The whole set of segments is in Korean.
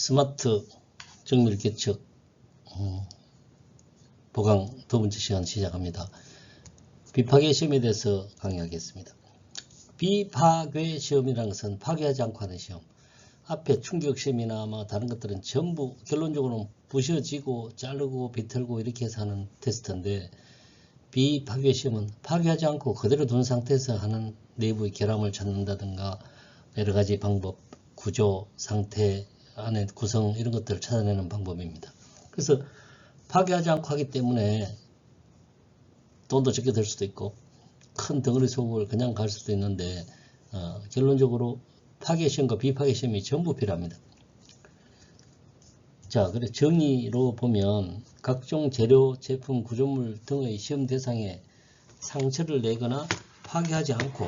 스마트 정밀 계측 보강 두 번째 시간 시작합니다. 비파괴 시험에 대해서 강의하겠습니다. 비파괴 시험이라는 것은 파괴하지 않고 하는 시험. 앞에 충격 시험이나 다른 것들은 전부 결론적으로는 부셔지고 자르고 비틀고 이렇게 해서 하는 테스트인데, 비파괴 시험은 파괴하지 않고 그대로 둔 상태에서 하는 내부의 결함을 찾는다든가 여러 가지 방법, 구조, 상태, 안의 구성 이런 것들을 찾아내는 방법입니다. 그래서 파괴하지 않고 하기 때문에 돈도 적게 들 수도 있고 큰 덩어리 수업을 그냥 갈 수도 있는데, 결론적으로 파괴 시험과 비파괴 시험이 전부 필요합니다. 자, 그래 정의로 보면 각종 재료, 제품, 구조물 등의 시험 대상에 상처를 내거나 파괴하지 않고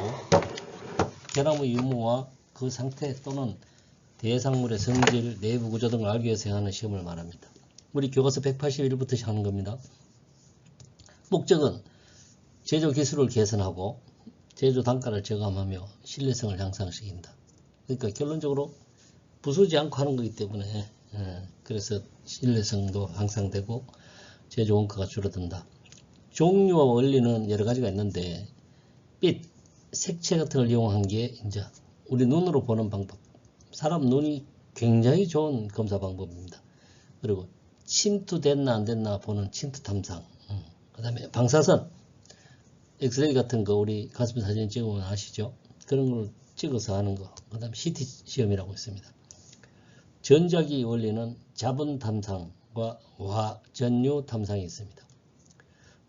결함의 유무와 그 상태 또는 대상물의 성질, 내부 구조 등을 알기 위해서 하는 시험을 말합니다. 우리 교과서 181부터 하는 겁니다. 목적은 제조 기술을 개선하고 제조 단가를 저감하며 신뢰성을 향상시킨다. 그러니까 결론적으로 부수지 않고 하는 거기 때문에 그래서 신뢰성도 향상되고 제조 원가가 줄어든다. 종류와 원리는 여러 가지가 있는데, 빛, 색채 같은 걸 이용한 게 이제 우리 눈으로 보는 방법. 사람 눈이 굉장히 좋은 검사 방법입니다. 그리고 침투됐나 안 됐나 보는 침투 탐상. 그 다음에 방사선, 엑스레이 같은 거 우리 가슴 사진 찍으면 아시죠? 그런 걸 찍어서 하는 거. 그 다음에 CT 시험이라고 있습니다. 전자기 원리는 자분 탐상과 전류 탐상이 있습니다.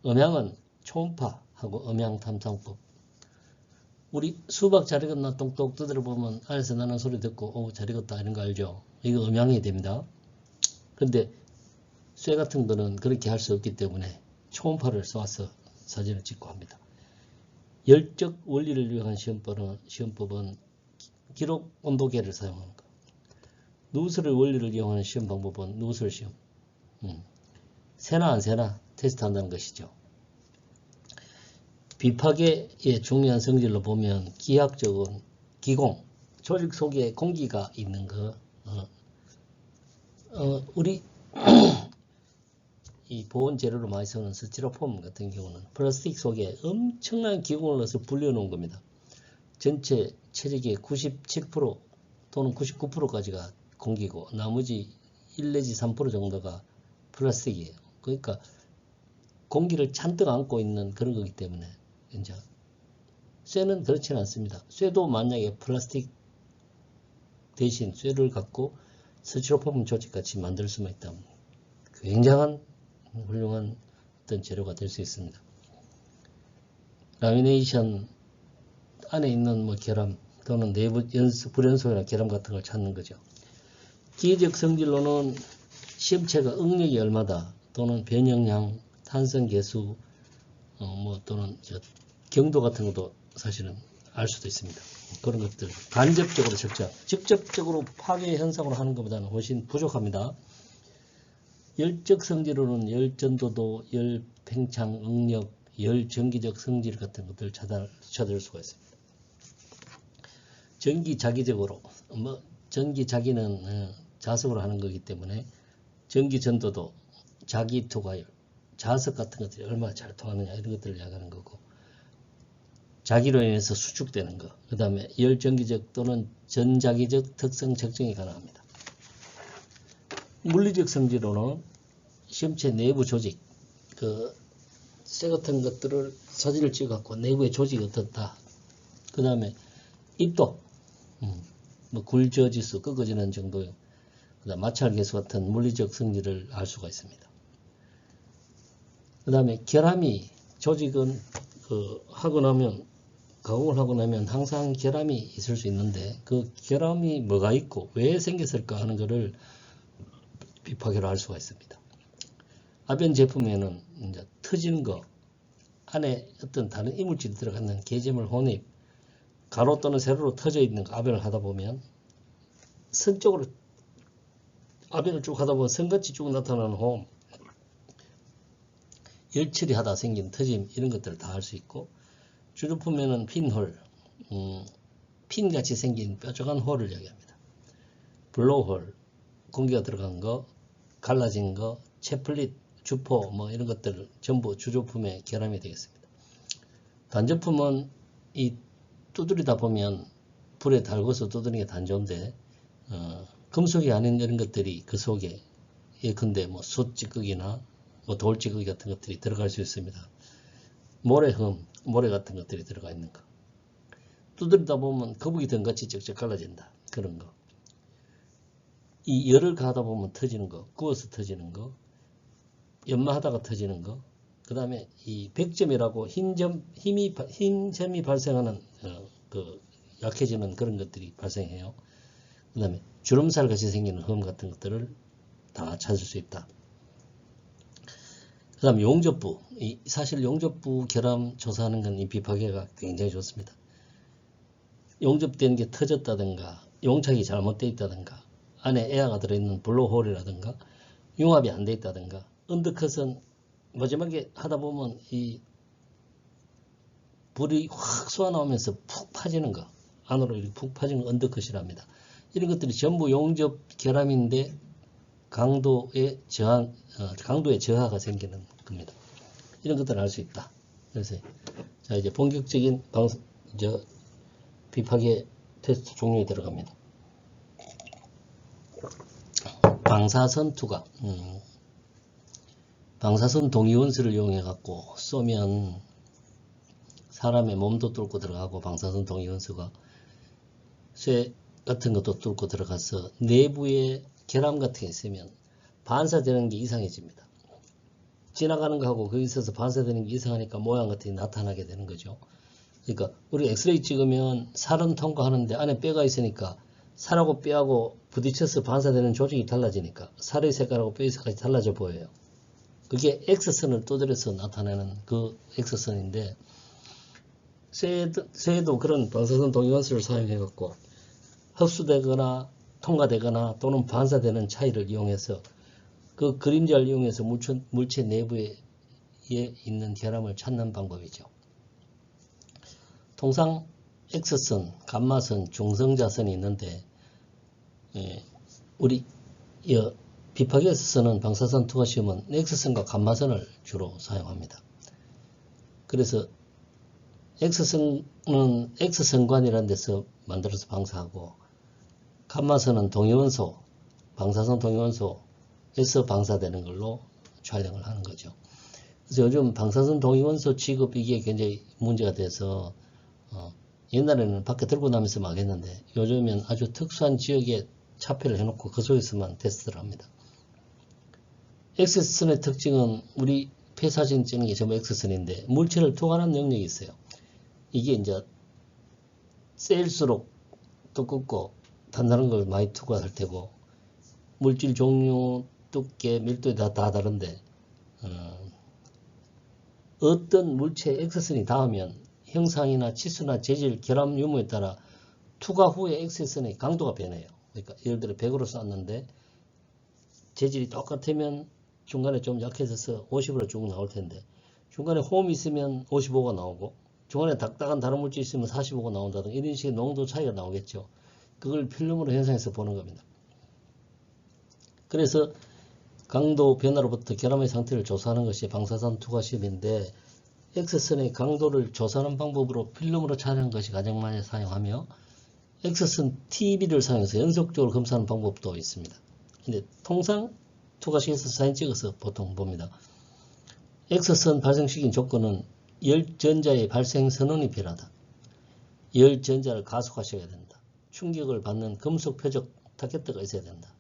음향은 초음파하고 음향 탐상법. 우리 수박 잘 익었나 똑똑 두드려 보면 안에서 나는 소리 듣고 잘 익었다 이런 거 알죠? 이거 음향이 됩니다. 근데 쇠 같은 거는 그렇게 할 수 없기 때문에 초음파를 쏘아서 사진을 찍고 합니다. 열적 원리를 위한 시험법은 기록 온도계를 사용하는 것. 누설의 원리를 이용하는 시험 방법은 누설 시험. 새나 안 새나 테스트한다는 것이죠. 비파괴의 중요한 성질로 보면 기하학적은 기공, 조직 속에 공기가 있는 거. 우리 이 보온 재료로 많이 쓰는 스티로폼 같은 경우는 플라스틱 속에 엄청난 기공을 넣어서 불려놓은 겁니다. 전체 체력의 97% 또는 99%까지가 공기고 나머지 1 내지 3% 정도가 플라스틱이에요. 그러니까 공기를 잔뜩 안고 있는 그런 거기 때문에 이제 쇠는 그렇지는 않습니다. 쇠도 만약에 플라스틱 대신 쇠를 갖고 스티로폼 조직같이 만들 수만 있다면 굉장한 훌륭한 어떤 재료가 될 수 있습니다. 라미네이션 안에 있는 결함 또는 내부 불연소나 결함 같은 걸 찾는 거죠. 기계적 성질로는 시험체가 응력이 얼마다 또는 변형량, 탄성 계수 또는 경도 같은 것도 사실은 알 수도 있습니다. 그런 것들 간접적으로 직접적으로 파괴 현상으로 하는 것보다는 훨씬 부족합니다. 열적 성질로는 열전도도, 열팽창, 응력, 열전기적 성질 같은 것들을 찾을 수가 있습니다. 전기자기적으로, 전기자기는 자석으로 하는 거기 때문에 전기전도도, 자기투과열, 자석 같은 것들이 얼마나 잘 통하느냐 이런 것들을 이야기하는 거고, 자기로 인해서 수축되는 거, 그 다음에 열전기적 또는 전자기적 특성 측정이 가능합니다. 물리적 성질로는 시험체 내부 조직, 쇠 같은 것들을 사진을 찍어갖고 내부의 조직이 어떻다. 그 다음에 입도, 굴저지수, 꺾어지는 정도요. 그 다음 마찰계수 같은 물리적 성질을 알 수가 있습니다. 그 다음에 결함이, 조직은 가공을 하고 나면 항상 결함이 있을 수 있는데 그 결함이 뭐가 있고 왜 생겼을까 하는 것을 비파괴로 알 수가 있습니다. 아변 제품에는 이제 터진 거, 안에 어떤 다른 이물질이 들어가는 개재물 혼입, 가로 또는 세로로 터져 있는 거 아변을 하다 보면 선 쪽으로 아변을 쭉 하다 보면 선같이 쭉 나타나는 홈, 열처리 하다 생긴 터짐 이런 것들을 다 알 수 있고, 주류품에는 핀홀, 핀같이 생긴 뾰족한 홀을 이야기합니다. 블로홀, 공기가 들어간 거, 갈라진 거, 채플릿, 주포 뭐 이런 것들 전부 주조품의 결함이 되겠습니다. 단조품은 이 두드리다 보면 불에 달궈서 두드리는 게 단조인데 금속이 아닌 이런 것들이 그 속에 예컨대 뭐 솥찌꺼기나 뭐 돌찌꺼기 같은 것들이 들어갈 수 있습니다. 모래흠, 모래 같은 것들이 들어가 있는 거. 두드리다 보면 거북이 등같이 쩍쩍 갈라진다. 그런 거. 이 열을 가하다 보면 터지는 거, 구워서 터지는 거, 연마하다가 터지는 거, 그 다음에 이 백점이라고 흰 점이 발생하는 그 약해지는 그런 것들이 발생해요. 그 다음에 주름살 같이 생기는 흠 같은 것들을 다 찾을 수 있다. 그 다음에 용접부. 사실 용접부 결함 조사하는 건 이 비파괴가 굉장히 좋습니다. 용접된 게 터졌다든가 용착이 잘못되어 있다든가 안에 에어가 들어있는 블로홀이라든가 융합이 안 되어 있다든가 언더컷은 마지막에 하다 보면 이 불이 확 쏘아나오면서 푹 파지는 거 안으로 이렇게 푹 파지는 거 언더컷이랍니다. 이런 것들이 전부 용접 결함인데 강도의 저하가 생기는 겁니다. 이런 것들을 알 수 있다. 그래서 자 이제 본격적인 비파괴 테스트 종류에 들어갑니다. 방사선 투과. 방사선 동위원소를 이용해 갖고 쏘면 사람의 몸도 뚫고 들어가고 방사선 동위원소가 쇠 같은 것도 뚫고 들어가서 내부에 결함 같은 게 있으면 반사되는 게 이상해집니다. 지나가는 거하고 거기 있어서 반사되는 게 이상하니까 모양 같은 게 나타나게 되는 거죠. 그러니까 우리 엑스레이 찍으면 살은 통과하는데 안에 뼈가 있으니까 살하고 뼈하고 부딪혀서 반사되는 조직이 달라지니까 살의 색깔하고 뼈의 색깔이 달라져 보여요. 그게 X선을 두드려서 나타내는 그 X선인데 쇠도 그런 방사선 동위원소를 사용해 갖고 흡수되거나 통과되거나 또는 반사되는 차이를 이용해서 그 그림자를 이용해서 물체 내부에 있는 결함을 찾는 방법이죠. 통상 X선, 감마선, 중성자선이 있는데 우리 비파괴에서 쓰는 방사선 투과 시험은 X선과 감마선을 주로 사용합니다. 그래서 X선은 X선관이라는 데서 만들어서 방사하고 감마선은 동위원소, 방사선 동위원소에서 방사되는 걸로 촬영을 하는 거죠. 그래서 요즘 방사선 동위원소 취급 이게 굉장히 문제가 돼서 옛날에는 밖에 들고 나면서 막 했는데 요즘엔 아주 특수한 지역에 차폐를 해놓고 그 속에서만 테스트를 합니다. X선의 특징은 우리 폐사진 찍는 게 전부 X선인데 물체를 투과하는 능력이 있어요. 이게 이제 세일수록 두껍고 단단한 걸 많이 투과할 테고 물질 종류, 두께, 밀도에 다 다른데 어떤 물체 X선이 닿으면 형상이나 치수나 재질, 결함 유무에 따라 투과 후에 X선의 강도가 변해요. 그러니까 예를 들어 100으로 쐈는데 재질이 똑같으면 중간에 좀 약해져서 50으로 쭉 나올 텐데 중간에 홈이 있으면 55가 나오고 중간에 딱딱한 다른 물질이 있으면 45가 나온다든가 이런 식의 농도 차이가 나오겠죠. 그걸 필름으로 현상해서 보는 겁니다. 그래서 강도 변화로부터 결함의 상태를 조사하는 것이 방사선 투과 시험인데 X선의 강도를 조사하는 방법으로 필름으로 촬영하는 것이 가장 많이 사용하며 X선 TV를 사용해서 연속적으로 검사하는 방법도 있습니다. 근데 통상 투과식에서 사진 찍어서 보통 봅니다. X선 발생 시기 조건은 열전자의 발생 선언이 필요하다. 열전자를 가속화시켜야 된다. 충격을 받는 금속 표적 타겟터가 있어야 된다.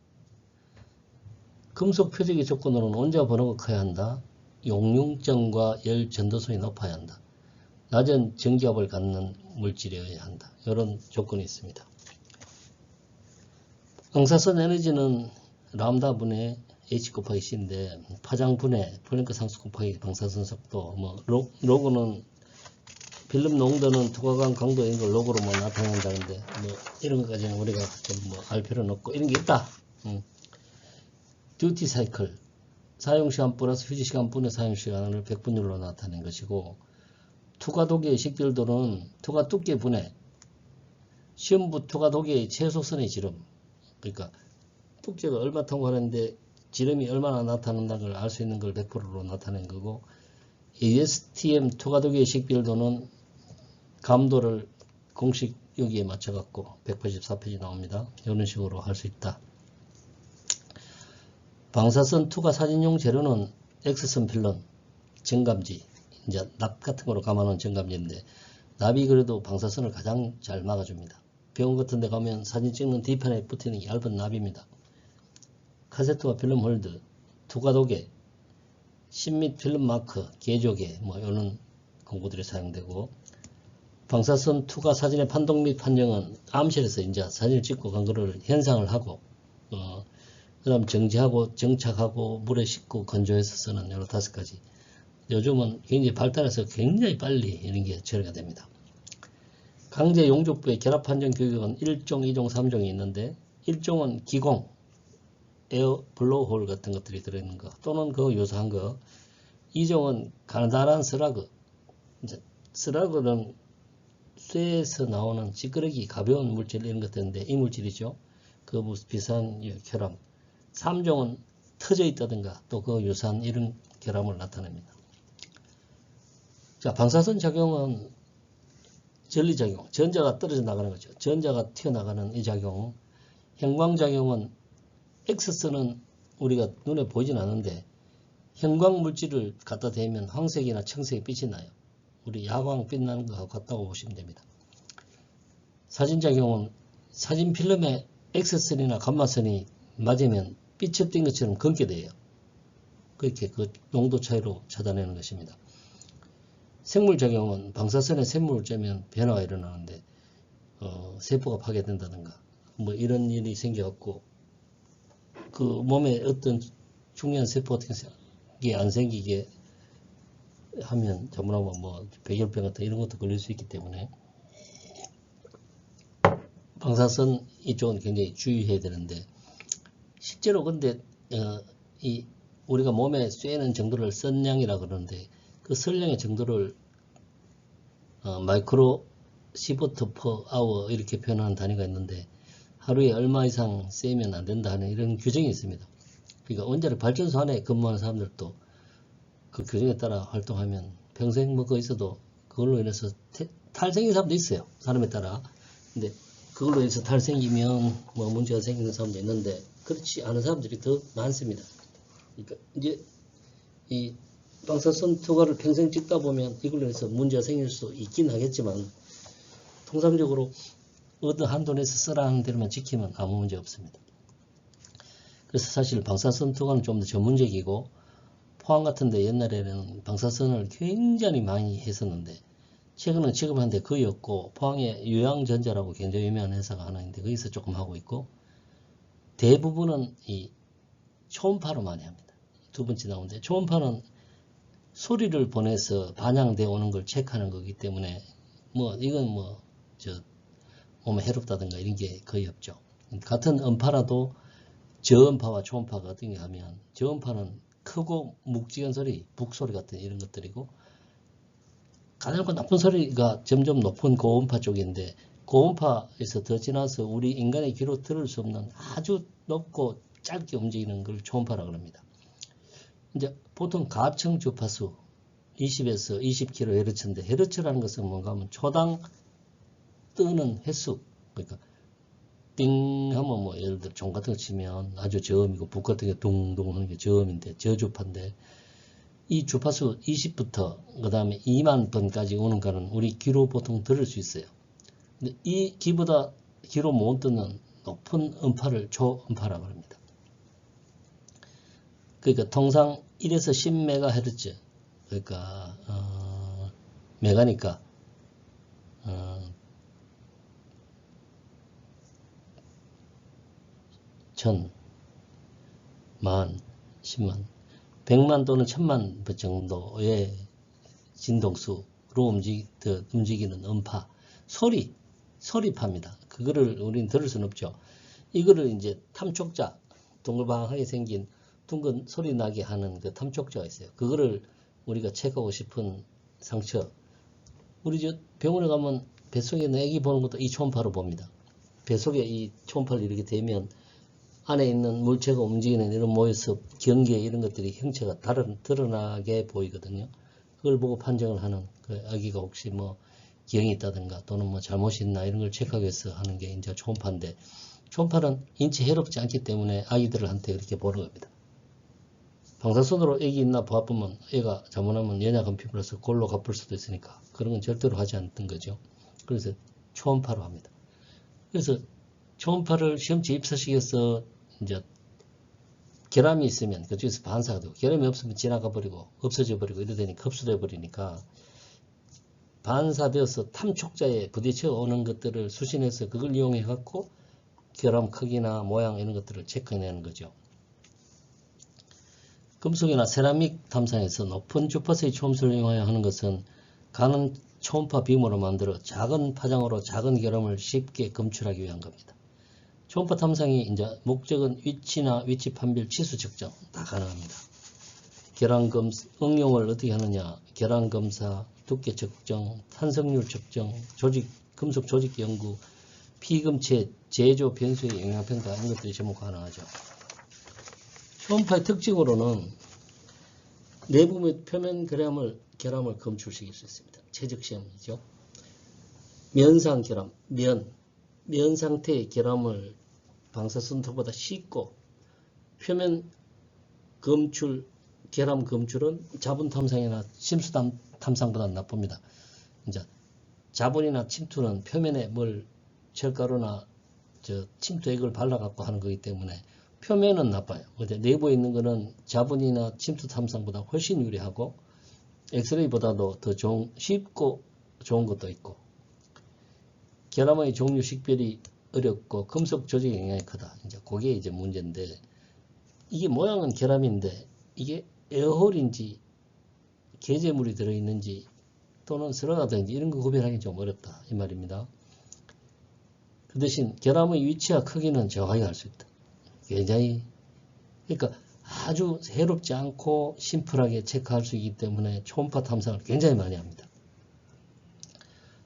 금속 표적의 조건으로는 원자 번호가 커야 한다. 용융점과 열 전도성이 높아야 한다. 낮은 전기압을 갖는 물질이어야 한다. 이런 조건이 있습니다. 방사선 에너지는 람다 분의 H 곱하기 C인데 파장 분의 플랭크 상수 곱하기 방사선 속도 로그는 필름 농도는 투과관 강도 이런 걸 로그로만 나타낸다는데 이런 것까지는 우리가 좀 알 필요는 없고 이런 게 있다. 듀티 사이클 사용시간 플러스 휴지시간 분의 사용시간을 100분율로 나타낸 것이고 투과 도기의 식별도는 투과 두께 분의 시험부 투과 도기의 최소선의 지름 그러니까 tuk제가 얼마 통과하는데 지름이 얼마나 나타난다는 걸 알 수 있는 걸 100%로 나타낸 거고, ASTM 투과도기의 식별도는 감도를 공식 여기에 맞춰갖고 184페이지 나옵니다. 이런 식으로 할 수 있다. 방사선 투과 사진용 재료는 X선 필름, 정감지, 이제 납 같은 거로 감아놓은 정감지인데, 납이 그래도 방사선을 가장 잘 막아줍니다. 병원 같은 데 가면 사진 찍는 뒤편에 붙이는 얇은 납입니다. 카세트와 필름 홀드, 투과도개, 10및 필름 마크, 개조개, 뭐 이런 공구들이 사용되고, 방사선 투과 사진의 판독 및 판정은 암실에서 이제 사진을 찍고 간 거를 현상을 하고, 그 다음 정지하고 정착하고 물에 씻고 건조해서 쓰는 여러 5가지. 요즘은 굉장히 발달해서 굉장히 빨리 이런 게 처리가 됩니다. 강제 용접부의 결합 판정 규격은 1종, 2종, 3종이 있는데, 1종은 기공, 에어 블로우홀 같은 것들이 들어있는 거 또는 그 유사한 거. 2종은 가느다란 스라그. 이제 스라그는 쇠에서 나오는 찌끄러기 가벼운 물질 이런 것들인데 이 물질이죠. 그 비슷한 결함. 3종은 터져 있다든가 또 그 유사한 이런 결함을 나타냅니다. 자, 방사선 작용은 전리작용, 전자가 떨어져 나가는 거죠. 전자가 튀어나가는 이 작용. 형광작용은 X선은 우리가 눈에 보이진 않는데 형광 물질을 갖다 대면 황색이나 청색의 빛이 나요. 우리 야광 빛나는 것과 같다고 보시면 됩니다. 사진작용은 사진 필름에 X선이나 감마선이 맞으면 빛이 띈 것처럼 검게 돼요. 그렇게 그 농도 차이로 찾아내는 것입니다. 생물작용은 방사선에 샘물을 쬐면 변화가 일어나는데 세포가 파괴된다든가 뭐 이런 일이 생겨갖고 그 몸에 어떤 중요한 세포 같은 게 안 생기게 하면 잘못하면 뭐 백혈병 같은 이런 것도 걸릴 수 있기 때문에 방사선 이쪽은 굉장히 주의해야 되는데, 실제로 근데 이 우리가 몸에 쐬는 정도를 선량이라 그러는데 그 선량의 정도를 마이크로 시버트 퍼 아워 이렇게 표현하는 단위가 있는데 하루에 얼마 이상 쐬면 안 된다 하는 이런 규정이 있습니다. 그러니까 원자력 발전소 안에 근무하는 사람들도 그 규정에 따라 활동하면 평생 뭐 거기서도 그걸로 인해서 탈생긴 사람도 있어요. 사람에 따라. 근데 그걸로 인해서 탈생기면 뭐 문제가 생기는 사람도 있는데 그렇지 않은 사람들이 더 많습니다. 그러니까 이제 이 방사선 투과를 평생 찍다 보면 이걸로 인해서 문제가 생길 수 있긴 하겠지만 통상적으로 어떤 한도 내에서 쓰라는 대로만 지키면 아무 문제 없습니다. 그래서 사실 방사선 투과는 좀 더 전문적이고 포항 같은데 옛날에는 방사선을 굉장히 많이 했었는데 최근은 취급하는데 거의 없고, 포항에 유양전자라고 굉장히 유명한 회사가 하나 있는데 거기서 조금 하고 있고, 대부분은 이 초음파로 많이 합니다. 두 번째 나오는데 초음파는 소리를 보내서 반향되어 오는 걸 체크하는 거기 때문에 뭐 이건 뭐 몸에 해롭다든가 이런 게 거의 없죠. 같은 음파라도 저음파와 초음파가 어떤 게 하면 저음파는 크고 묵직한 소리, 북소리 같은 이런 것들이고, 가장 나쁜 소리가 점점 높은 고음파 쪽인데 고음파에서 더 지나서 우리 인간의 귀로 들을 수 없는 아주 높고 짧게 움직이는 걸 초음파라고 합니다. 이제 보통 가청 주파수 20에서 20kHz인데 헤르츠라는 것은 뭔가 하면 초당 뜨는 횟수, 그러니까 띵 하면 뭐 예를 들어 종 같은 거 치면 아주 저음이고 북 같은 게 둥둥 하는 게 저음인데 저주파인데 이 주파수 20부터 그 다음에 2만 번까지 오는 거는 우리 귀로 보통 들을 수 있어요. 근데 이 귀보다 귀로 못 듣는 높은 음파를 초음파라고 합니다. 그러니까 통상 1에서 10MHz, 그러니까 메가니까 1000, 만, 10만, 100만 또는 1000만 정도의 진동수로 움직이는 음파, 소리파입니다. 그거를 우리는 들을 수는 없죠. 이거를 이제 탐촉자, 동글방하게 생긴 둥근 소리 나게 하는 그 탐촉자가 있어요. 그거를 우리가 체크하고 싶은 상처, 우리 저 병원에 가면 뱃속에 있는 애기 보는 것도 이 초음파로 봅니다. 뱃속에 이 초음파를 이렇게 대면 안에 있는 물체가 움직이는 이런 모습, 경계 이런 것들이 형체가 드러나게 보이거든요. 그걸 보고 판정을 하는, 그 아기가 혹시 뭐 기형이 있다든가 또는 뭐 잘못이 있나 이런 걸 체크하기 위해서 하는 게 이제 초음파인데, 초음파는 인체 해롭지 않기 때문에 아기들한테 그렇게 보는 겁니다. 방사선으로 애기 있나 봐보면 애가 잘못하면 연약한 피부라서 골로 갚을 수도 있으니까 그런 건 절대로 하지 않던 거죠. 그래서 초음파로 합니다. 그래서 초음파를 시험지 입사식에서 이제 결함이 있으면 그쪽에서 반사가 되고, 결함이 없으면 지나가 버리고 없어져 버리고 이러되니까 흡수돼 버리니까 반사되어서 탐촉자에 부딪혀 오는 것들을 수신해서 그걸 이용해 갖고 결함 크기나 모양 이런 것들을 체크해내는 거죠. 금속이나 세라믹 탐상에서 높은 주파수의 초음수를 이용하여 하는 것은 가는 초음파 빔으로 만들어 작은 파장으로 작은 결함을 쉽게 검출하기 위한 겁니다. 초음파 탐상이 이제 목적은 위치나 위치 판별 치수 측정 다 가능합니다. 결함 검사 응용을 어떻게 하느냐? 결함 검사, 두께 측정, 탄성률 측정, 금속 조직 연구, 피금체 제조 변수의 영향평가 이런 것들이 전부 가능하죠. 초음파의 특징으로는 내부 및 표면 결함을 검출시킬 수 있습니다. 최적 시험이죠. 면상 결함, 면 상태의 결함을 방사선보다 쉽고, 표면 검출, 결함 검출은 자분 탐상이나 침투 탐상보다 나쁩니다. 이제 자분이나 침투는 표면에 철가루나 침투액을 발라갖고 하는 거기 때문에 표면은 나빠요. 근데 내부에 있는 거는 자분이나 침투 탐상보다 훨씬 유리하고, 엑스레이보다도 더 쉽고 좋은 것도 있고, 결함의 종류 식별이 어렵고 금속 조직의 영향이 크다. 이제 그게 이제 문제인데, 이게 모양은 결함인데 이게 에어홀인지 게재물이 들어있는지 또는 스러가든지 이런 거 구별하기 좀 어렵다 이 말입니다. 그 대신 결함의 위치와 크기는 정확하게 알 수 있다. 굉장히, 그러니까 아주 해롭지 않고 심플하게 체크할 수 있기 때문에 초음파 탐상을 굉장히 많이 합니다.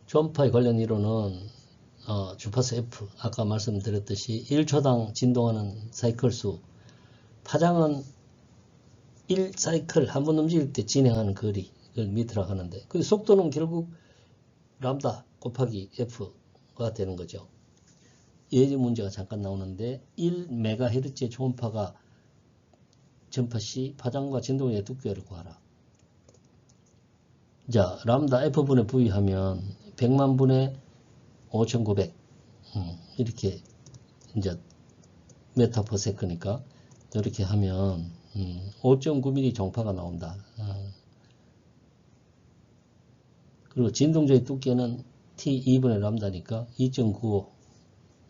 초음파에 관련 이론은 주파수 F, 아까 말씀드렸듯이 1초당 진동하는 사이클 수, 파장은 1사이클 한 번 움직일 때 진행하는 거리, 그걸 미터라고 하는데, 그 속도는 결국 람다 곱하기 F가 되는 거죠. 예제 문제가 잠깐 나오는데 1MHz의 초음파가 전파 시 파장과 진동의 두께를 구하라. 자, 람다 F분의 V 하면 100만 분의 5900 이렇게 이제 메타 퍼 세크니까 이렇게 하면 5.9mm 종파가 나온다. 그리고 진동조의 두께는 T 2분의 람다니까 2.95에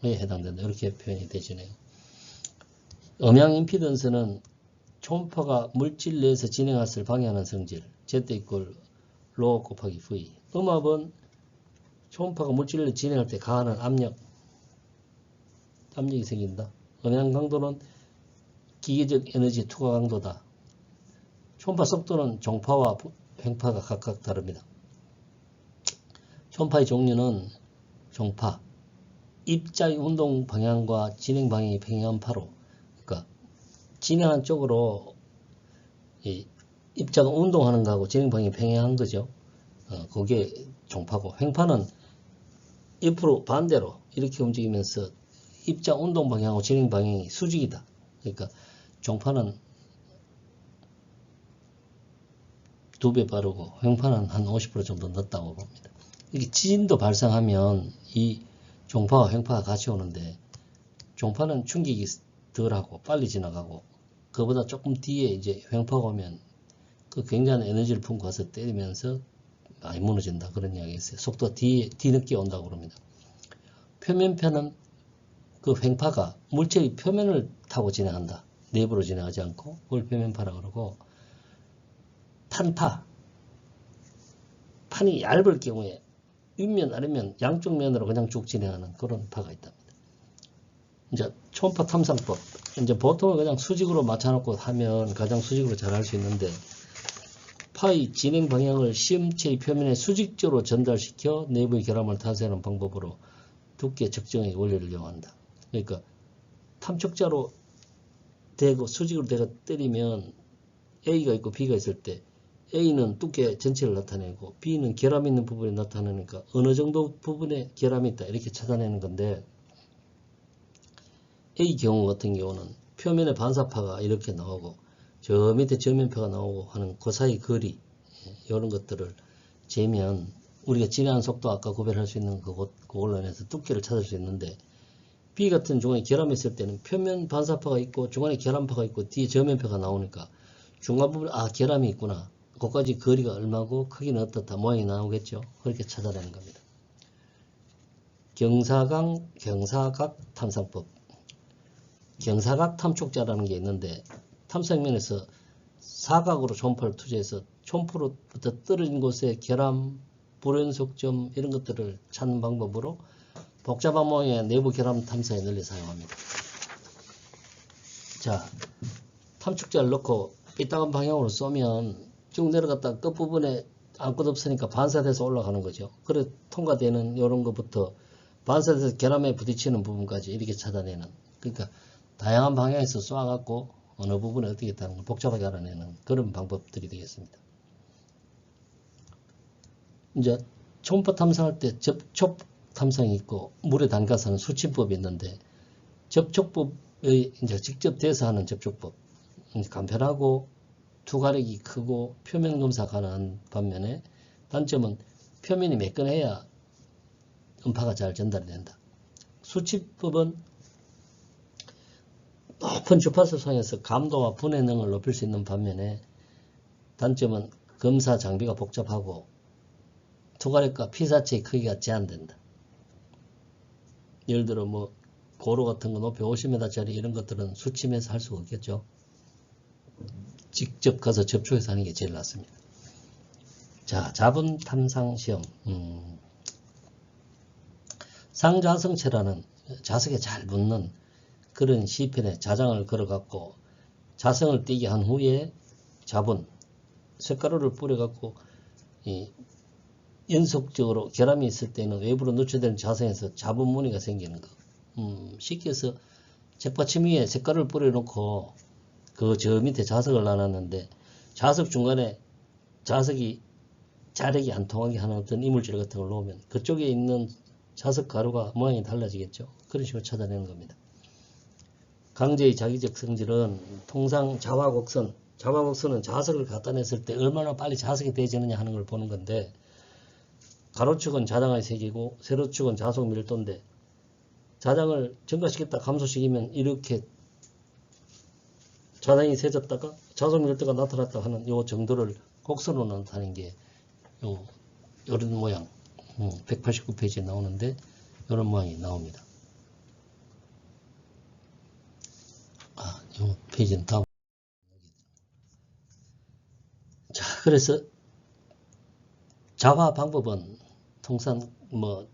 해당된다. 이렇게 표현이 되시네요. 음향 임피던스는 초음파가 물질 내에서 진행할을 방해하는 성질, Z 이퀄 로 곱하기 V. 음압은 초음파가 물질을 진행할 때 가하는 압력이 생긴다. 음향 강도는 기계적 에너지 투과 강도다. 초음파 속도는 종파와 횡파가 각각 다릅니다. 초음파의 종류는 종파, 입자의 운동 방향과 진행 방향이 평행한파로, 그러니까 진행한 쪽으로 입자가 운동하는 거하고 진행 방향이 평행한 거죠. 그게 종파고, 횡파는 옆으로 반대로 이렇게 움직이면서 입자 운동 방향하고 진행 방향이 수직이다. 그러니까 종파는 2배 빠르고 횡파는 한 50% 정도 늦다고 봅니다. 이렇게 지진도 발생하면 이 종파와 횡파가 같이 오는데, 종파는 충격이 덜하고 빨리 지나가고, 그보다 조금 뒤에 이제 횡파가 오면 그 굉장한 에너지를 품고 와서 때리면서 많이 무너진다. 그런 이야기가 있어요. 속도가 뒤늦게 온다고 그럽니다. 표면파는 그 횡파가 물체의 표면을 타고 진행한다. 내부로 진행하지 않고 그걸 표면파라고 그러고, 판이 얇을 경우에 윗면 아래면 양쪽 면으로 그냥 쭉 진행하는 그런 파가 있답니다. 이제 초음파 탐상법, 이제 보통은 그냥 수직으로 맞춰놓고 하면 가장 수직으로 잘 할 수 있는데, 파의 진행 방향을 시험체의 표면에 수직적으로 전달시켜 내부의 결함을 탓하는 방법으로 두께 측정의 원리를 이용한다. 그러니까 탐촉자로 대고 수직으로 대고 때리면 A가 있고 B가 있을 때 A는 두께 전체를 나타내고 B는 결함 있는 부분을 나타내니까 어느 정도 부분에 결함이 있다 이렇게 찾아내는 건데, A 경우 같은 경우는 표면의 반사파가 이렇게 나오고 저 밑에 저면표가 나오고 하는 그 사이 거리, 이런 것들을 재면 우리가 진행하는 속도 아까 구별할 수 있는 그걸로 인해서 두께를 찾을 수 있는데, B 같은 중간에 결함이 있을 때는 표면 반사파가 있고 중간에 결함파가 있고 뒤에 저면표가 나오니까 중간 부분에 결함이 있구나, 그까지 거리가 얼마고 크기는 어떻다 모양이 나오겠죠. 그렇게 찾아내는 겁니다. 경사각 탐상법. 경사각 탐촉자라는 게 있는데, 탐색면에서 사각으로 촌포를 투자해서 촌포로부터 떨어진 곳에 결함, 불연속점 이런 것들을 찾는 방법으로 복잡한 모양의 내부 결함 탐사에 널리 사용합니다. 자, 탐축자를 넣고 삐딱한 방향으로 쏘면 쭉 내려갔다 끝부분에 아무것도 없으니까 반사돼서 올라가는 거죠. 그래 통과되는 이런 것부터 반사돼서 결함에 부딪히는 부분까지 이렇게 찾아내는, 그러니까 다양한 방향에서 쏴갖고 어느 부분에 어떻게 있다는 걸 복잡하게 알아내는 그런 방법들이 되겠습니다. 이제 초음파 탐사할 때 접촉 탐상이 있고 물에 담가서 하는 수침법이 있는데, 접촉법의 이제 직접 대서 하는 접촉법, 간편하고 투과력이 크고 표면 검사 가능한 반면에 단점은 표면이 매끈해야 음파가 잘 전달이 된다. 수침법은 높은 주파수 상에서 감도와 분해능을 높일 수 있는 반면에 단점은 검사 장비가 복잡하고 투과력과 피사체의 크기가 제한된다. 예를 들어 뭐 고로 같은 거 높이 50m짜리 이런 것들은 수침해서 할 수가 없겠죠. 직접 가서 접촉해서 하는 게 제일 낫습니다. 자, 자분 탐상 시험. 상자성체라는 자석에 잘 붙는 그런 시편에 자장을 걸어갖고 자성을 띄게 한 후에 자분, 쇳가루를 뿌려갖고 연속적으로 결함이 있을 때는 외부로 누출되는 자성에서 자분 무늬가 생기는 거. 쉽게 해서 쇳받침 위에 쇳가루를 뿌려놓고 그 저 밑에 자석을 놔놨는데 자석 중간에 자석이 자력이 안 통하게 하는 어떤 이물질 같은 걸 놓으면 그쪽에 있는 자석 가루가 모양이 달라지겠죠. 그런 식으로 찾아내는 겁니다. 강제의 자기적 성질은 통상 자화곡선, 자화곡선은 자석을 갖다 냈을 때 얼마나 빨리 자석이 되어지느냐 하는 걸 보는 건데, 가로축은 자장의 색이고 세로축은 자속 밀도인데, 자장을 증가시켰다 감소시키면 이렇게 자장이 세졌다가 자속 밀도가 나타났다 하는 요 정도를 곡선으로 나타내는 게 요런 모양, 189페이지에 나오는데 요런 모양이 나옵니다. 요 페이지는 다음. 자, 그래서 자화 방법은 통상 뭐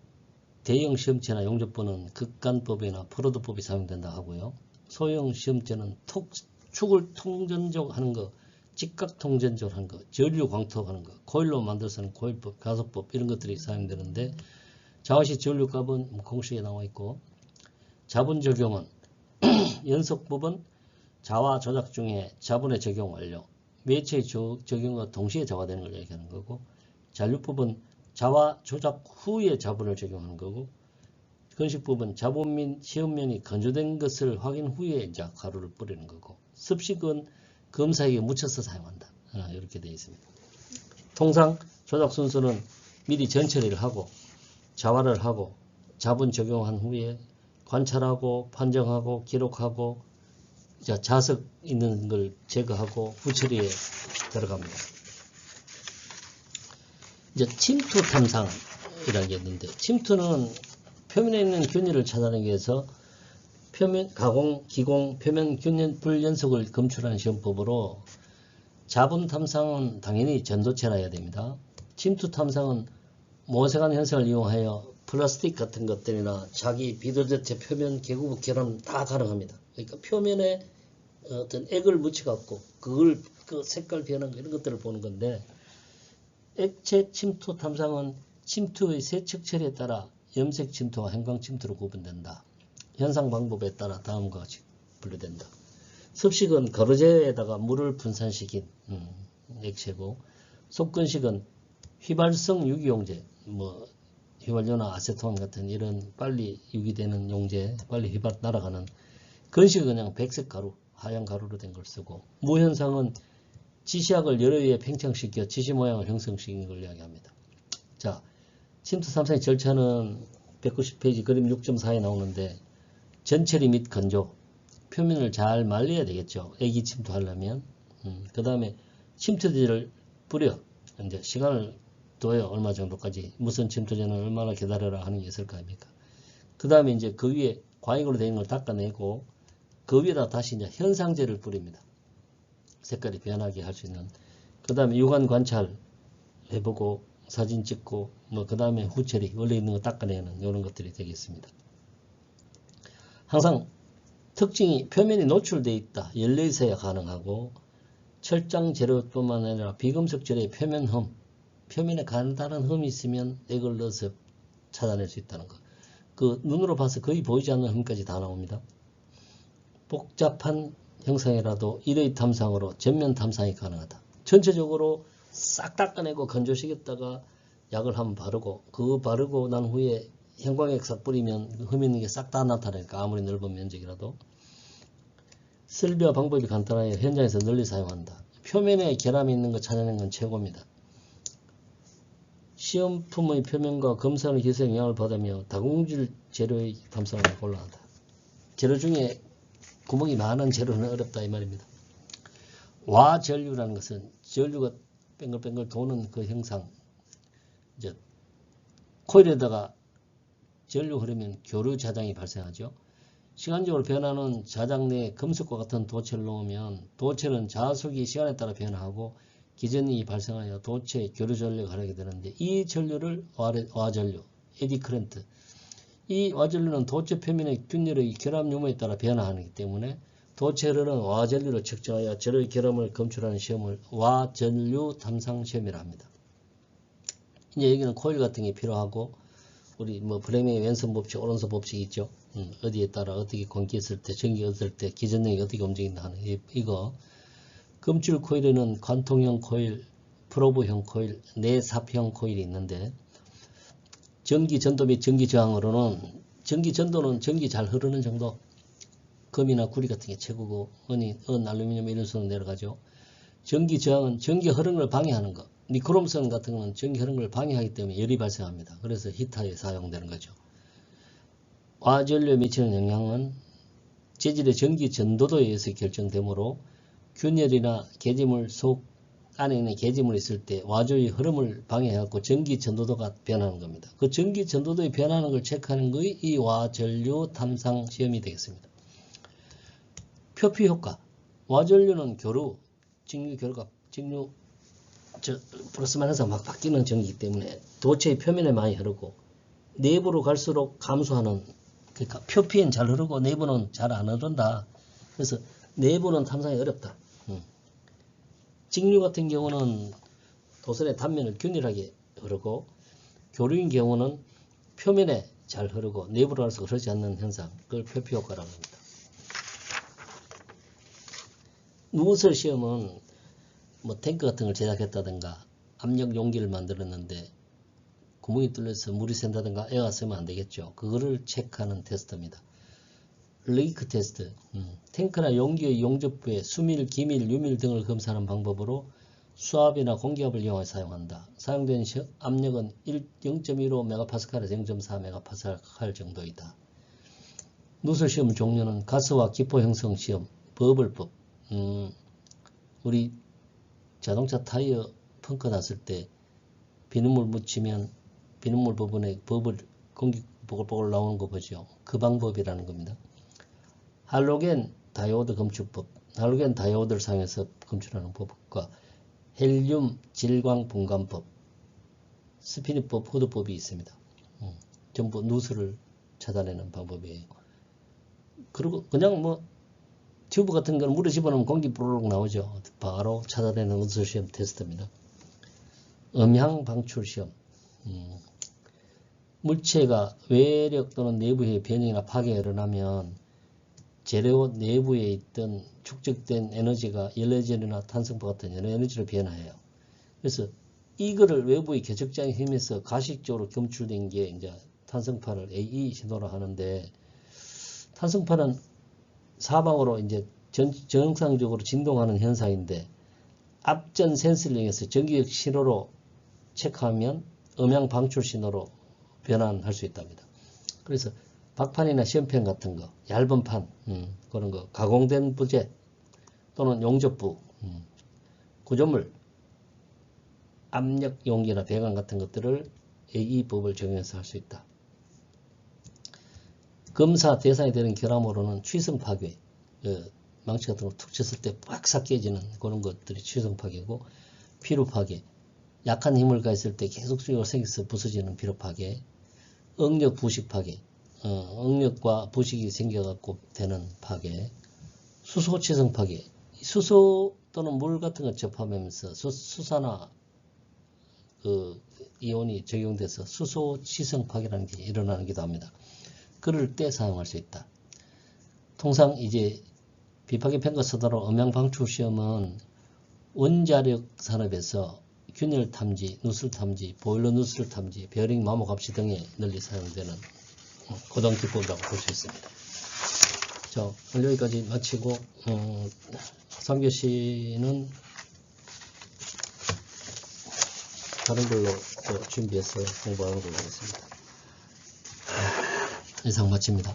대형 시험체나 용접본은 극간법이나 포로드법이 사용된다 하고요. 소형 시험체는 축을 통전적 하는 거, 직각 통전적 하는 거, 전류 광톡 하는 거, 코일로 만들어서 하는 코일법, 가속법 이런 것들이 사용되는데, 자화시 전류값은 공식에 나와 있고, 자분 적용은 연속법은 자화 조작 중에 자분의 적용 완료, 매체의 적용과 동시에 자화되는 걸 얘기하는 거고, 잔류법은 자화 조작 후에 자분을 적용하는 거고, 건식법은 자분 및 시험면이 건조된 것을 확인 후에 이제 가루를 뿌리는 거고, 습식은 검사액에 묻혀서 사용한다. 이렇게 되어 있습니다. 통상 조작 순서는 미리 전처리를 하고 자화를 하고 자분 적용한 후에 관찰하고 판정하고 기록하고 자석 있는 걸 제거하고 후처리에 들어갑니다. 이제 침투 탐상이라는 게 있는데, 침투는 표면에 있는 균일을 찾아내기 위해서 표면 가공, 기공, 표면 균일 불연속을 검출하는 시험법으로, 자분 탐상은 당연히 전도체라 해야 됩니다. 침투 탐상은 모색한 현상을 이용하여 플라스틱 같은 것들이나 자기 비도대체 표면 개구부 결함 다 가능합니다. 그러니까 표면에 어떤 액을 묻혀갖고 그걸 그 색깔 변한 거 이런 것들을 보는 건데, 액체 침투 탐상은 침투의 세척 처리에 따라 염색 침투와 형광 침투로 구분된다. 현상 방법에 따라 다음과 같이 분류된다. 습식은 거르제에다가 물을 분산시킨 액체고, 속건식은 휘발성 유기용제, 뭐 휘발유나 아세톤 같은 이런 빨리 유기되는 용제, 빨리 휘발 날아가는. 건식은 그냥 백색 가루, 하얀 가루로 된 걸 쓰고, 무현상은 지시약을 여러 위에 팽창시켜 지시 모양을 형성시키는 걸 이야기합니다. 자, 침투 3사의 절차는 190페이지 그림 6.4에 나오는데, 전처리 및 건조, 표면을 잘 말려야 되겠죠. 애기 침투하려면. 그 다음에 침투제를 뿌려. 이제 시간을 둬요. 얼마 정도까지. 무슨 침투제는 얼마나 기다려라 하는 게 있을 거 아닙니까? 그 다음에 이제 그 위에 과잉으로 되어 있는 걸 닦아내고, 그 위에다 다시 이제 현상제를 뿌립니다. 색깔이 변하게 할 수 있는. 그 다음에 육안 관찰 해보고, 사진 찍고, 뭐 그 다음에 후처리, 원래 있는 거 닦아내는 이런 것들이 되겠습니다. 항상 특징이 표면이 노출되어 있다. 열려 있어야 가능하고, 철장 재료뿐만 아니라 비금속 재료의 표면 흠, 표면에 간단한 흠이 있으면 액을 넣어서 찾아낼 수 있다는 것. 그 눈으로 봐서 거의 보이지 않는 흠까지 다 나옵니다. 복잡한 형상이라도 일의 탐상으로 전면 탐상이 가능하다. 전체적으로 싹 닦아내고 건조시켰다가 약을 한번 바르고, 그거 바르고 난 후에 형광액 싹 뿌리면 흠 있는 게 싹 다 나타나니까, 아무리 넓은 면적이라도. 설비와 방법이 간단하여 현장에서 널리 사용한다. 표면에 결함이 있는 거 찾아내는 건 최고입니다. 시험품의 표면과 검사하는 기술에 영향을 받으며 다공질 재료의 탐상을 곤란하다. 재료 중에 구멍이 많은 재료는 어렵다 이 말입니다. 와전류라는 것은 전류가 뱅글뱅글 도는 그 형상. 이제 코일에다가 전류 흐르면 교류 자장이 발생하죠. 시간적으로 변하는 자장 내에 금속과 같은 도체를 놓으면 도체는 자속이 시간에 따라 변화하고 기전이 발생하여 도체의 교류 전류가 하게 되는데, 이 전류를 와전류, 에디 커런트. 이 와전류는 도체 표면의 균열의 결합 유무에 따라 변화하기 때문에 도체 흐르는 와전류를 측정하여 재료의 결함을 검출하는 시험을 와전류 탐상 시험이라 합니다. 이제 여기는 코일 같은 게 필요하고, 우리 뭐 브레이의 왼손 법칙, 오른손 법칙이 있죠. 어디에 따라 어떻게 공기했을 때, 전기 얻을 때 기전력이 어떻게 움직인다 하는 이거. 검출 코일에는 관통형 코일, 프로브형 코일, 내삽형 코일이 있는데, 전기 전도 및 전기 저항으로는 전기 전도는 전기 잘 흐르는 정도, 금이나 구리 같은 게 최고고, 은, 알루미늄 이런 수는 내려가죠. 전기 저항은 전기 흐르는 걸 방해하는 거. 니크롬선 같은 거는 전기 흐르는 걸 방해하기 때문에 열이 발생합니다. 그래서 히터에 사용되는 거죠. 와전류에 미치는 영향은 재질의 전기 전도도에 의해서 결정되므로 균열이나 게재물 속 안에 있는 게재물이 있을 때 와조의 흐름을 방해해갖고 전기 전도도가 변하는 겁니다. 그 전기 전도도에 변하는 걸 체크하는 것이 이 와전류 탐상 시험이 되겠습니다. 표피 효과. 와전류는 교류, 직류 결합, 직류 플러스 마이너스가 막 바뀌는 전기이기 때문에 도체의 표면에 많이 흐르고, 내부로 갈수록 감소하는, 그러니까 표피엔 잘 흐르고 내부는 잘 안 흐른다. 그래서 내부는 탐상이 어렵다. 직류 같은 경우는 도선의 단면을 균일하게 흐르고, 교류인 경우는 표면에 잘 흐르고 내부로 갈수록 흐르지 않는 현상, 그걸 표피 효과라고 합니다. 누설 시험은 뭐 탱크 같은 걸 제작했다든가 압력 용기를 만들었는데 구멍이 뚫려서 물이 샌다든가 에어가 쓰면 안 되겠죠. 그거를 체크하는 테스트입니다. 리크 테스트. 탱크나 용기의 용접부에 수밀, 기밀, 유밀 등을 검사하는 방법으로 수압이나 공기압을 이용해 사용한다. 사용된 압력은 0.15 메가파스칼에서 0.4 메가파스칼 정도이다. 누설 시험 종류는 가스와 기포 형성 시험, 버블법. 우리 자동차 타이어 펑크 났을 때 비눗물 묻히면 비눗물 부분에 버블, 공기 보글보글 나오는 거 보죠. 그 방법이라는 겁니다. 할로겐 다이오드 검출법, 할로겐 다이오드를 사용해서 검출하는 법과 헬륨 질광 분간법, 스피니법, 후드법이 있습니다. 전부 누설을 찾아내는 방법이에요. 그리고 그냥 뭐 튜브 같은 건 물에 집어넣으면 공기 부르륵 나오죠. 바로 찾아내는 누설 시험 테스트입니다. 음향 방출 시험. 물체가 외력 또는 내부의 변형이나 파괴가 일어나면 재료 내부에 있던 축적된 에너지가 연료전이나 탄성파 같은 여러 에너지로 변화해요. 그래서 이거를 외부의 개척장의 힘에서 가식적으로 검출된 게 이제 탄성파를 AE 신호로 하는데, 탄성파는 사방으로 이제 정상적으로 진동하는 현상인데, 앞전 센서를 이용해서 전기적 신호로 체크하면 음향 방출 신호로 변환할 수 있답니다. 그래서 박판이나 시험펜 같은 거, 얇은 판, 그런 거, 가공된 부재 또는 용접부, 구조물, 압력 용기나 배관 같은 것들을 AE법을 적용해서 할 수 있다. 검사 대상이 되는 결함으로는 취성 파괴, 망치 같은 거 툭 쳤을 때 빡 깨지는 그런 것들이 취성 파괴고, 피로 파괴, 약한 힘을 가했을 때 계속적으로 생겨서 부서지는 피로 파괴, 응력 부식 파괴, 응력과 부식이 생겨갖고 되는 파괴, 수소 취성 파괴, 수소 또는 물 같은 거 접하면서 수산화 이온이 적용돼서 수소 취성 파괴라는 게 일어나기도 합니다. 그럴 때 사용할 수 있다. 통상 이제 비파괴 펜과 서다로 음향 방출 시험은 원자력 산업에서 균열 탐지, 누설 탐지, 보일러 누설 탐지, 베어링 마모 감시 등에 널리 사용되는 고등 기법이라고 볼 수 있습니다. 자, 오늘 여기까지 마치고 3교시는 다른 걸로 또 준비해서 공부하는 걸로 하겠습니다. 이상 마칩니다.